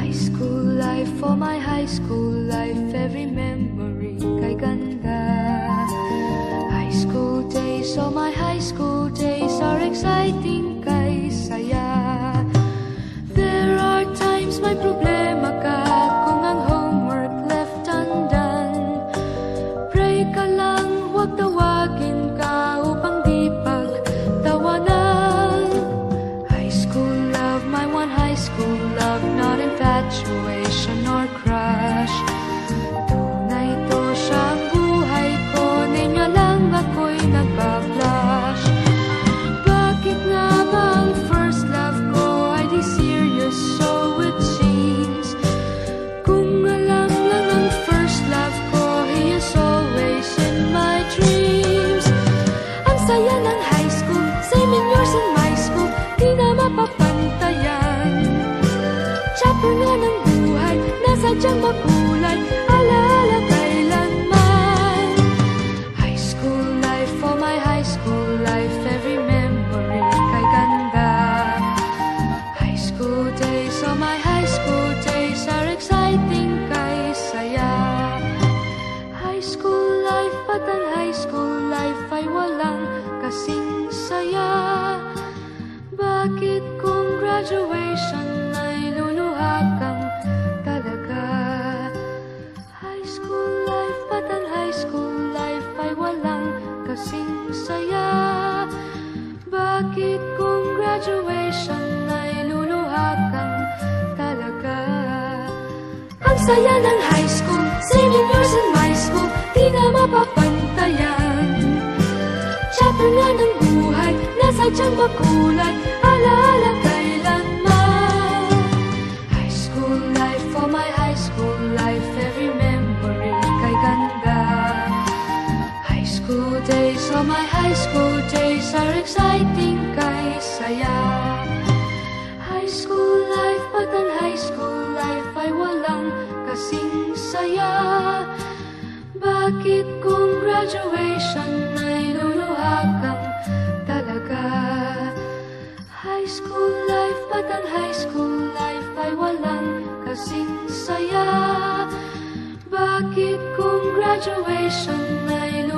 High school life, for my high school life, every memory kay ganda. High school days, oh my high school days are exciting kay saya. There are times may problema ka kung ang homework left undone. Pray ka lang, huwag tawagin ka upang di pagtawanan. High school love, my one high school love, not infatuation or crush. Tunay to siyang buhay ko, niya lang ako'y nagbablush. Bakit nga ba ang first love ko ay di serious, so it seems? Kung alam lang ang first love ko, he is always in my dreams. Ang saya ng high school, same in yours in my school, di na mapapantayan. Chapter nga ng buhay, nasadyang makulay, alaala kailanman. High school life, for my high school life, every memory kay ganda. High school days, oh my high school days are exciting kay saya. High school life, at ang high school life ay walang kasing saya. Bakit kung graduation ay luluha kang talaga? High school life, at ang high school life ay walang kasing saya. Bakit kung graduation ay luluha kang talaga? Ang saya ng high school, same in yours in my school, di na mapapantayan. Chapter nga ng buhay, nasadyang makulay, alaala kailanman. High school life, for my high school life, every memory kay ganda. High school days, oh my high school days are exciting kay saya. High school life, at ang high school life ay walang kasing saya. Bakit kung graduation ay luluha kang talaga? High school life, at ang high school life ay walang kasing saya. Bakit kung graduation ay luluha